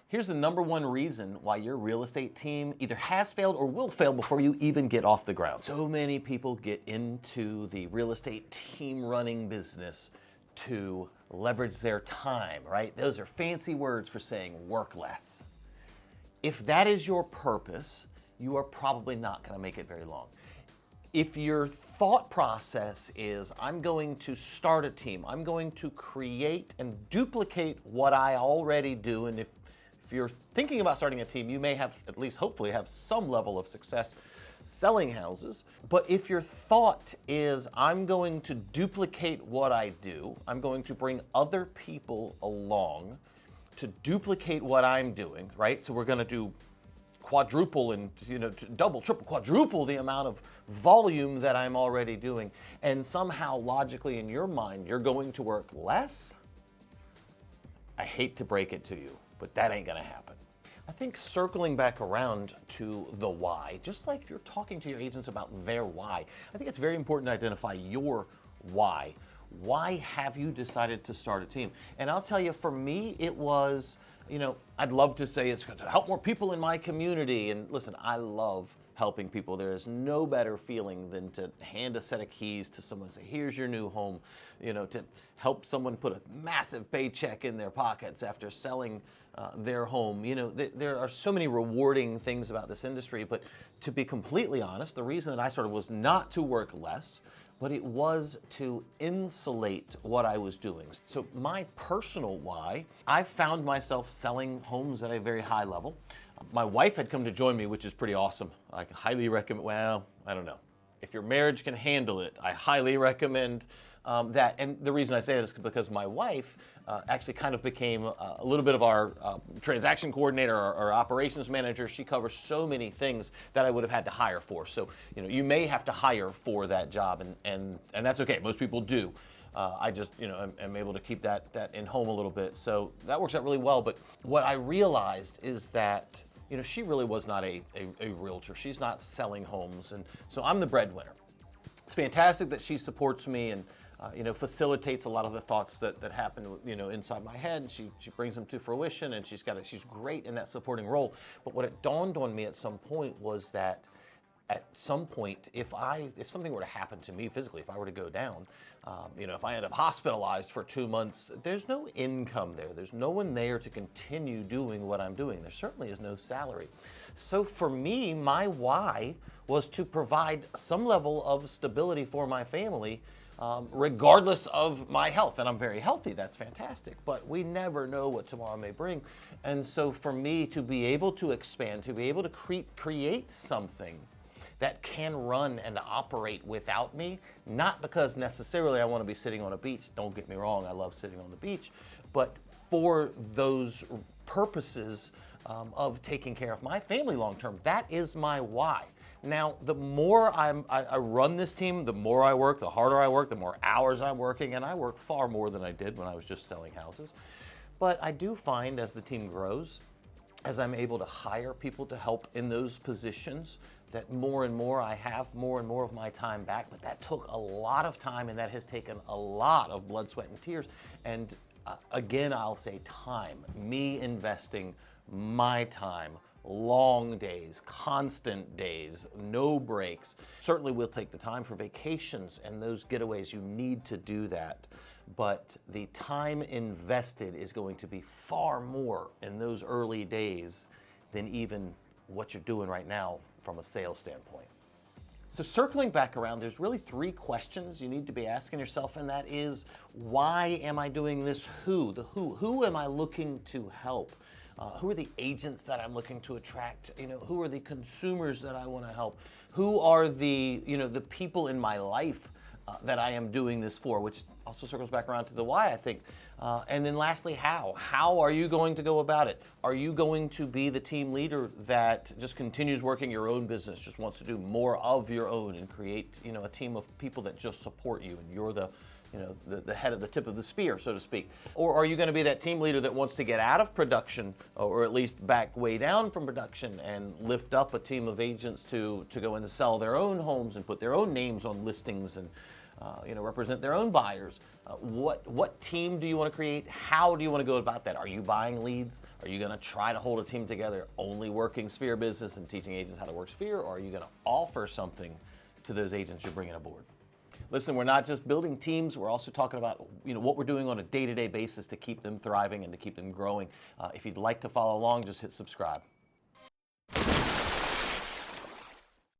Here's the number one reason why your real estate team either has failed or will fail before you even get off the ground. So many people get into the real estate team running business to leverage their time, right? Those are fancy words for saying work less. If that is your purpose, you are probably not going to make it very long. If your thought process is, I'm going to start a team, I'm going to create and duplicate what I already do, and if you're thinking about starting a team, you may have, at least hopefully, have some level of success selling houses. But if your thought is, I'm going to duplicate what I do, I'm going to bring other people along to duplicate what I'm doing, right? So we're going to do quadruple and double, triple, quadruple the amount of volume that I'm already doing, and somehow logically in your mind you're going to work less. I hate to break it to you, but that ain't gonna happen. I think circling back around to the why, just like if you're talking to your agents about their why, I think it's very important to identify your why. Why have you decided to start a team? And I'll tell you, for me, it was, I'd love to say it's going to help more people in my community. And listen, I love helping people. There is no better feeling than to hand a set of keys to someone and say, here's your new home, to help someone put a massive paycheck in their pockets after selling their home. There are so many rewarding things about this industry, but to be completely honest, the reason that I started was not to work less, but it was to insulate what I was doing. So my personal why, I found myself selling homes at a very high level. My wife had come to join me, which is pretty awesome. I highly recommend, well, I don't know. If your marriage can handle it, I highly recommend that. And the reason I say that is because my wife actually kind of became a little bit of our transaction coordinator or operations manager. She covers so many things that I would have had to hire for. So, you may have to hire for that job, and that's okay. Most people do. I just, am able to keep that in home a little bit. So that works out really well. But what I realized is that, she really was not a realtor. She's not selling homes. And so I'm the breadwinner. It's fantastic that she supports me and, facilitates a lot of the thoughts that happen, inside my head. She brings them to fruition, and she's great in that supporting role. But what it dawned on me at some point was that at some point, if something were to happen to me physically, if I were to go down, if I end up hospitalized for 2 months, there's no income there. There's no one there to continue doing what I'm doing. There certainly is no salary. So for me, my why was to provide some level of stability for my family, regardless of my health. And I'm very healthy, that's fantastic, but we never know what tomorrow may bring. And so for me to be able to expand, to be able to create something that can run and operate without me, not because necessarily I want to be sitting on a beach. Don't get me wrong, I love sitting on the beach, but for those purposes of taking care of my family long term, that is my why. Now, the more I run this team, the more I work, the harder I work, the more hours I'm working, and I work far more than I did when I was just selling houses. But I do find as the team grows, as I'm able to hire people to help in those positions, that more and more I have more and more of my time back. But that took a lot of time, and that has taken a lot of blood, sweat, and tears. And again, I'll say time, me investing my time, long days, constant days, no breaks. Certainly we'll take the time for vacations and those getaways. You need to do that. But the time invested is going to be far more in those early days than even what you're doing right now from a sales standpoint. So circling back around, there's really 3 questions you need to be asking yourself, and that is, why am I doing this? Who am I looking to help? Who are the agents that I'm looking to attract? Who are the consumers that I want to help? Who are the people in my life that I am doing this for, which also circles back around to the why, I think. And then lastly, how? How are you going to go about it? Are you going to be the team leader that just continues working your own business, just wants to do more of your own and create, a team of people that just support you, and you're the head of the tip of the spear, so to speak? Or are you going to be that team leader that wants to get out of production, or at least back way down from production, and lift up a team of agents to go and sell their own homes and put their own names on listings? And represent their own buyers. What team do you want to create? How do you want to go about that? Are you buying leads? Are you going to try to hold a team together only working Sphere business and teaching agents how to work Sphere? Or are you going to offer something to those agents you're bringing aboard? Listen, we're not just building teams, we're also talking about what we're doing on a day-to-day basis to keep them thriving and to keep them growing. If you'd like to follow along, just hit subscribe.